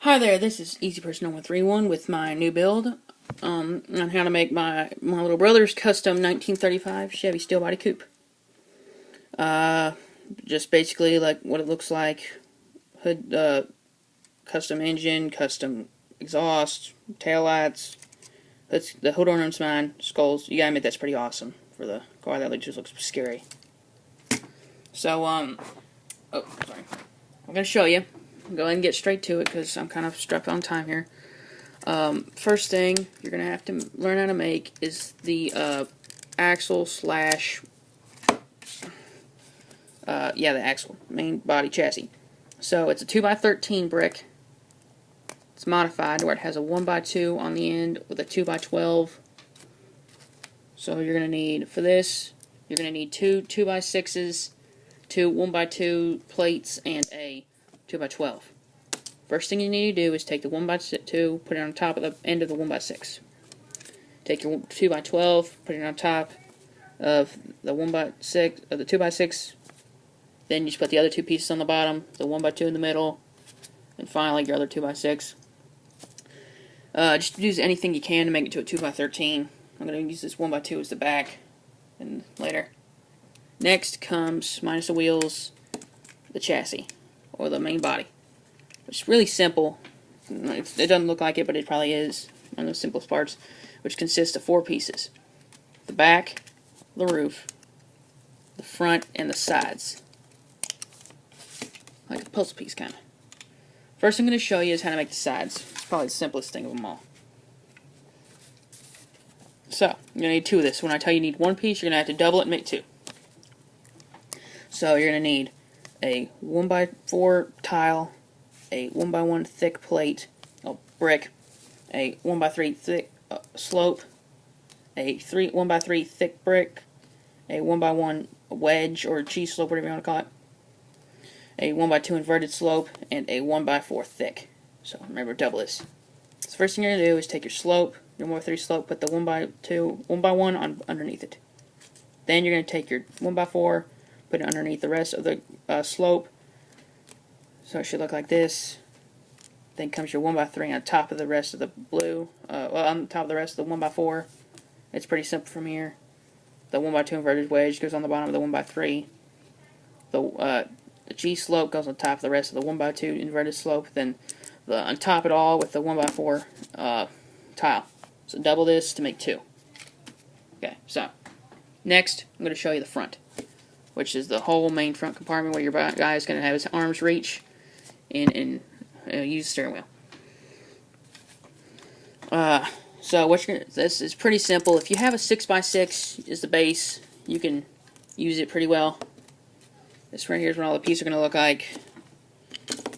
Hi there, this is Easy Person 131 with my new build on how to make my little brother's custom 1935 Chevy steel body coupe. Just basically like what it looks like. Hood, custom engine, custom exhaust, taillights. The hood ornament's mine, skulls. You gotta admit that's pretty awesome for the car. That just looks scary. So, oh, sorry. I'm gonna show you. Go ahead and get straight to it because I'm kind of strapped on time here. First thing you're going to have to learn how to make is the axle slash, the axle, main body chassis. So it's a 2x13 brick. It's modified where it has a 1x2 on the end with a 2x12. So you're going to need, for this, you're going to need two 2x6s, two 1x2 plates, and a 2x12. First thing you need to do is take the 1x2, put it on top of the end of the 1x6. Take your 2x12, put it on top of the 1x6 of the 2x6. Then you just put the other two pieces on the bottom, the 1x2 in the middle, and finally your other 2x6. Just use anything you can to make it to a 2x13. I'm going to use this 1x2 as the back, and later. Next comes, minus the wheels, the chassis, or the main body. It's really simple. It doesn't look like it, but it probably is one of the simplest parts, which consists of 4 pieces. The back, the roof, the front, and the sides. Like a puzzle piece, kind of. First I'm going to show you is how to make the sides. It's probably the simplest thing of them all. So, you're going to need 2 of this. When I tell you need 1 piece, you're going to have to double it and make 2. So you're going to need a 1x4 tile, a 1x1 thick plate, brick, a 1x3 thick slope, a 1x3 thick brick, a 1x1 wedge or cheese slope, whatever you want to call it, a 1x2 inverted slope, and a 1x4 thick. So remember, double this. So the first thing you're going to do is take your slope, your 1x3 slope, put the 1x1 on underneath it. Then you're going to take your 1x4, put it underneath the rest of the slope. So it should look like this. Then comes your 1x3 on top of the rest of the blue. On top of the rest of the 1x4. It's pretty simple from here. The 1x2 inverted wedge goes on the bottom of the 1x3. The G slope goes on top of the rest of the 1x2 inverted slope. Then on top of it all with the 1x4 tile. So double this to make 2. Okay, so next I'm going to show you the front, which is the whole main front compartment where your guy is going to have his arms reach and use the steering wheel. So this is pretty simple. If you have a 6x6 as the base, you can use it pretty well. This right here is what all the pieces are going to look like.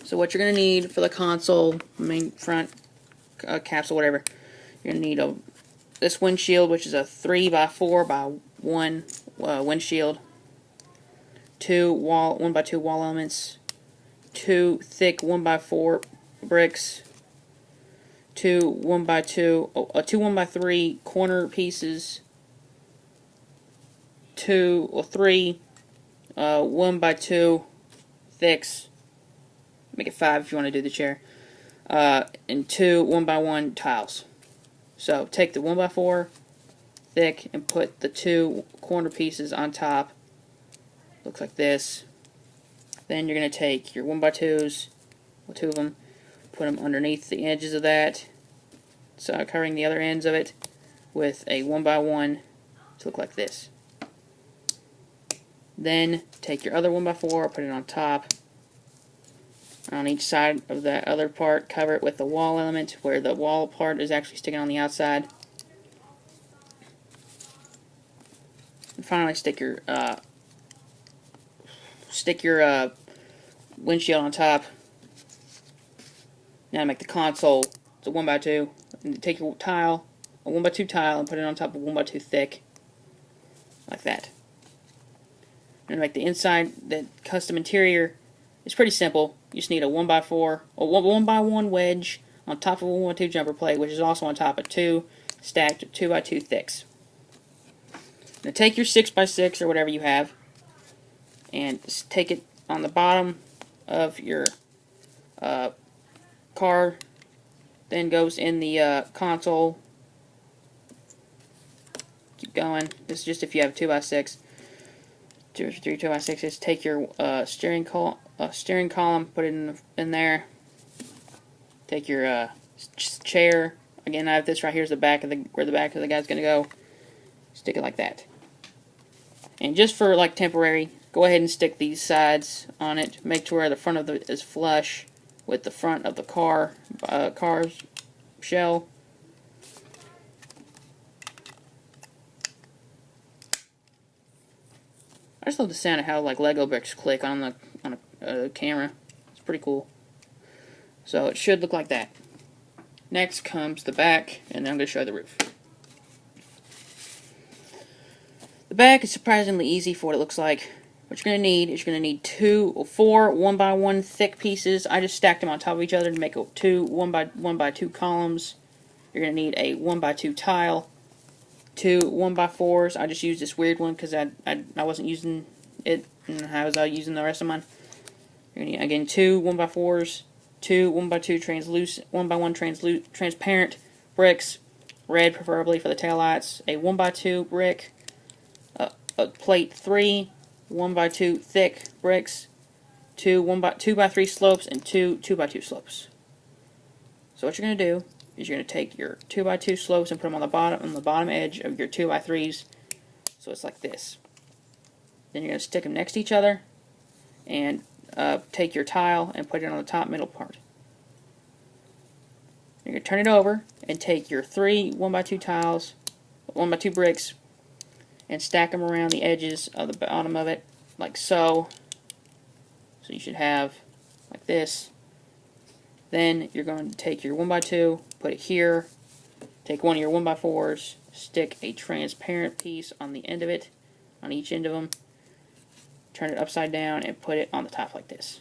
So what you're going to need for the console, main front capsule, whatever, you're going to need this windshield, which is a 3x4x1 windshield. 2 1x2 wall elements, 2 thick 1x4 bricks, 2 1x3 corner pieces, 2 or 3 1x2 thicks. Make it 5 if you want to do the chair, and 2 1x1 tiles. So take the 1x4 thick and put the 2 corner pieces on top. Looks like this. Then you're going to take your 1x2s, 2 of them, put them underneath the edges of that, so covering the other ends of it with a 1x1 to look like this. Then take your other 1x4, put it on top. On each side of that other part, cover it with the wall element where the wall part is actually sticking on the outside. And finally stick your windshield on top. Now make the console. It's a 1x2. And take your tile, a 1x2 tile, and put it on top of 1x2 thick, like that. And make the inside, the custom interior, is pretty simple. You just need a 1x4 or 1x1 wedge on top of a 1x2 jumper plate, which is also on top of 2 stacked 2x2 thicks. Now take your 6x6 or whatever you have, and just take it on the bottom of your car then goes in the console. Keep going. This is just if you have 2x6. 2x6s. Take your steering column, put it in there. Take your chair. Again, I have this right here is the back of where the back of the guy's gonna go. Stick it like that. And just for like temporary, go ahead and stick these sides on it. Make sure the front of it is flush with the front of the car's shell. I just love the sound of how like Lego bricks click on a camera. It's pretty cool. So it should look like that. Next comes the back, and then I'm going to show you the roof. The back is surprisingly easy for what it looks like. What you're going to need is you're going to need 4 1x1 thick pieces. I just stacked them on top of each other to make 2 1x2 columns. You're going to need a 1x2 tile, 2 1x4s. I just used this weird one because I wasn't using it, and I was using the rest of mine. You're going to need, again, 2 1x4s, 2 1x1 transparent bricks, red preferably for the taillights, a 1x2 brick, a plate 3 1x2 thick bricks, 2 2x3 slopes, and 2 2x2 slopes. So what you're going to do is you're going to take your 2x2 slopes and put them on the bottom edge of your 2x3s, so it's like this. Then you're going to stick them next to each other, and take your tile and put it on the top middle part. You're going to turn it over and take your 3 1x2 tiles, 1x2 bricks, and stack them around the edges of the bottom of it, like so. So you should have like this. Then you're going to take your 1x2, put it here, take one of your 1x4s, stick a transparent piece on the end of it, on each end of them, turn it upside down, and put it on the top like this.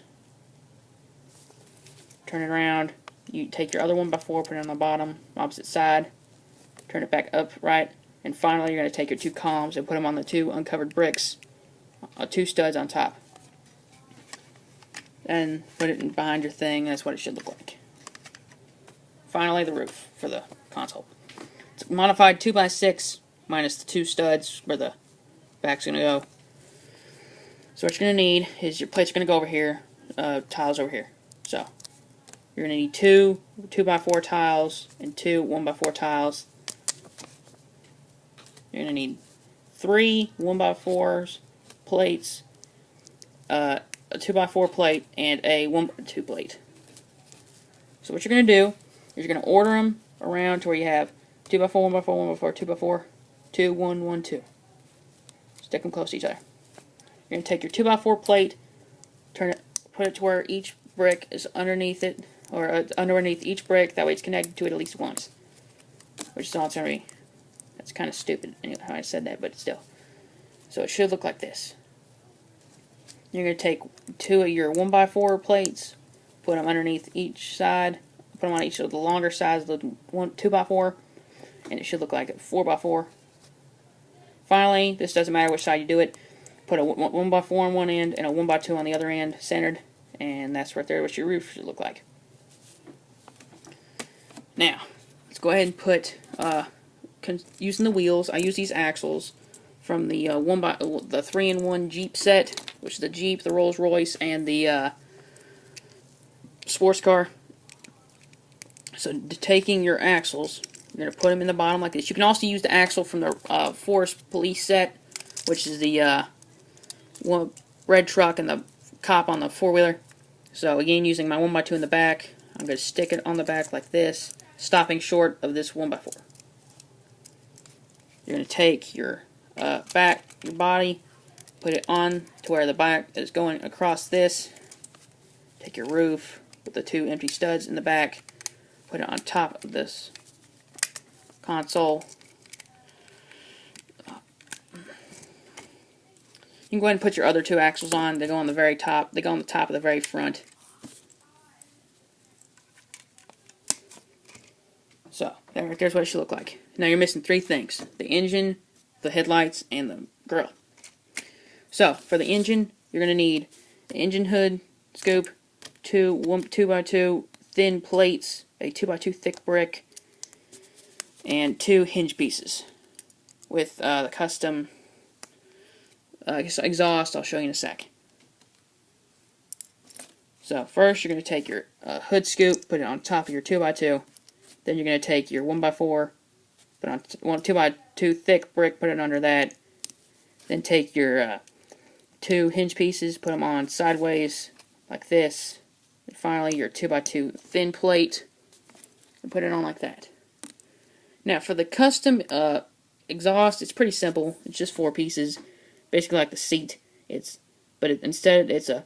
Turn it around, you take your other 1x4, put it on the bottom, opposite side, turn it back upright, and finally you're going to take your 2 columns and put them on the 2 uncovered bricks, 2 studs on top. And put it behind your thing, and that's what it should look like. Finally, the roof for the console. It's a modified 2x6 minus the 2 studs where the back's going to go. So what you're going to need is your plates are going to go over here, tiles over here. So you're going to need 2 2x4 tiles and 2 1x4 tiles. You're going to need 3 1x4s plates, a 2x4 plate, and a 1x2 plate. So what you're going to do is you're going to order them around to where you have 2x4, 1x4, 1x4, 2x4, 2, 1, 1, 2. Stick them close to each other. You're going to take your 2x4 plate, turn it, put it to where each brick is underneath it, or underneath each brick. That way it's connected to it at least once. Which is all it's going to be. That's kind of stupid anyway, how I said that, but still. So it should look like this. You're going to take 2 of your 1x4 plates, put them underneath each side, put them on each of the longer sides of the 2x4, and it should look like a 4x4. Finally, this doesn't matter which side you do it, put a 1x4 on one end and a 1x2 on the other end, centered, and that's right there what your roof should look like. Now, let's go ahead and put, using the wheels, I use these axles from the 3-in-1 Jeep set, which is the Jeep, the Rolls Royce, and the sports car. So taking your axles, you're going to put them in the bottom like this. You can also use the axle from the Forest Police set, which is the red truck and the cop on the 4-wheeler. So again, using my 1x2 in the back, I'm going to stick it on the back like this, stopping short of this 1x4. You're going to take your your body, put it on to where the back is going across this. Take your roof with the 2 empty studs in the back, put it on top of this console. You can go ahead and put your other 2 axles on. They go on the very top. They go on the top of the very front. So, there's what it should look like. Now you're missing 3 things. The engine, the headlights, and the grill. So, for the engine, you're going to need the engine hood scoop, 2 2x2 thin plates, a 2x2 thick brick, and 2 hinge pieces with the custom exhaust. I'll show you in a sec. So first you're going to take your hood scoop, put it on top of your 2x2. Then you're going to take your 1x4, put on 2x2 thick brick, put it under that. Then take your 2 hinge pieces, put them on sideways like this. And finally your 2x2 thin plate, and put it on like that. Now for the custom exhaust, it's pretty simple. It's just 4 pieces, basically like the seat. Instead it's a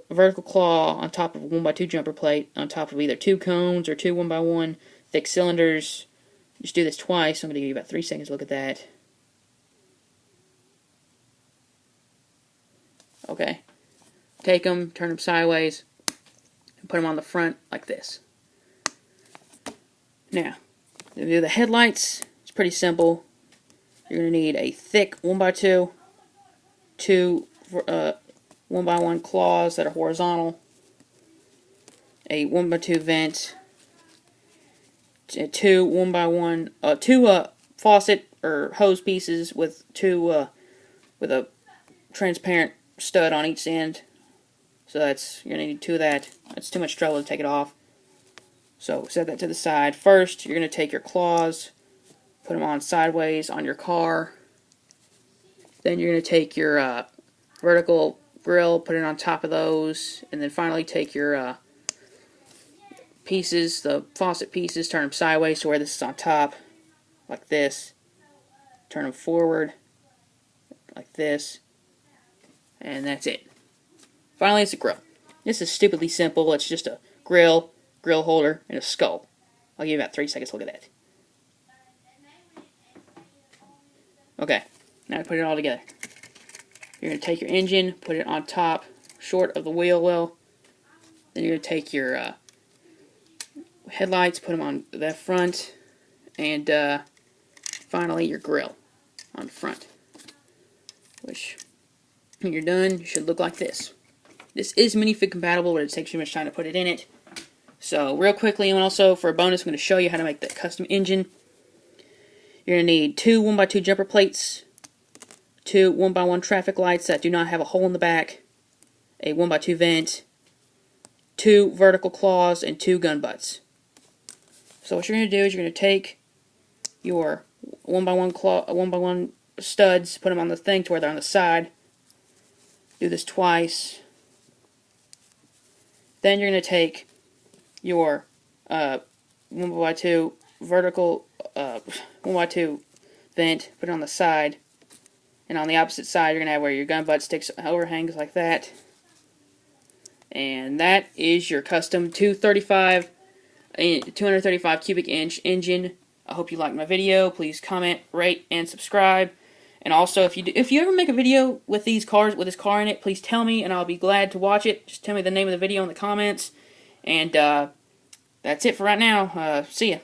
vertical claw on top of a 1x2 jumper plate, on top of either 2 cones or 2 1x1 thick cylinders. Just do this twice. I'm going to give you about 3 seconds to look at that. Okay. Take them, turn them sideways, and put them on the front like this. Now, to do the headlights, it's pretty simple. You're going to need a thick 1x2, 2 1x1 claws that are horizontal, a 1x2 vent, 2 1x1 faucet or hose pieces with with a transparent stud on each end. So you're gonna need 2 of that. That's too much trouble to take it off. So set that to the side. First, you're gonna take your claws, put them on sideways on your car. Then you're gonna take your vertical grill, put it on top of those, and then finally take your pieces, the faucet pieces, turn them sideways to where this is on top, like this. Turn them forward, like this, and that's it. Finally, it's a grill. This is stupidly simple. It's just a grill holder, and a scope. I'll give you about 3 seconds to look at that. Okay, now to put it all together. You're going to take your engine, put it on top, short of the wheel well. Then you're going to take your headlights, put them on the front, and finally your grill on the front. Which, when you're done, you should look like this. This is minifig compatible, but it takes too much time to put it in it. So, real quickly, and also for a bonus, I'm going to show you how to make the custom engine. You're going to need 2 1x2 jumper plates, 2 1x1 traffic lights that do not have a hole in the back, a 1x2 vent, 2 vertical claws, and 2 gun butts. So what you're going to do is you're going to take your 1x1 studs, put them on the thing to where they're on the side. Do this twice. Then you're going to take your 1x2 vertical 1x2 vent, put it on the side. And on the opposite side, you're going to have where your gun butt sticks overhangs like that. And that is your custom 235 cubic inch engine. I hope you liked my video. Please comment, rate, and subscribe. And also, if you ever make a video with these cars, with this car in it, please tell me, and I'll be glad to watch it. Just tell me the name of the video in the comments. And that's it for right now. See ya.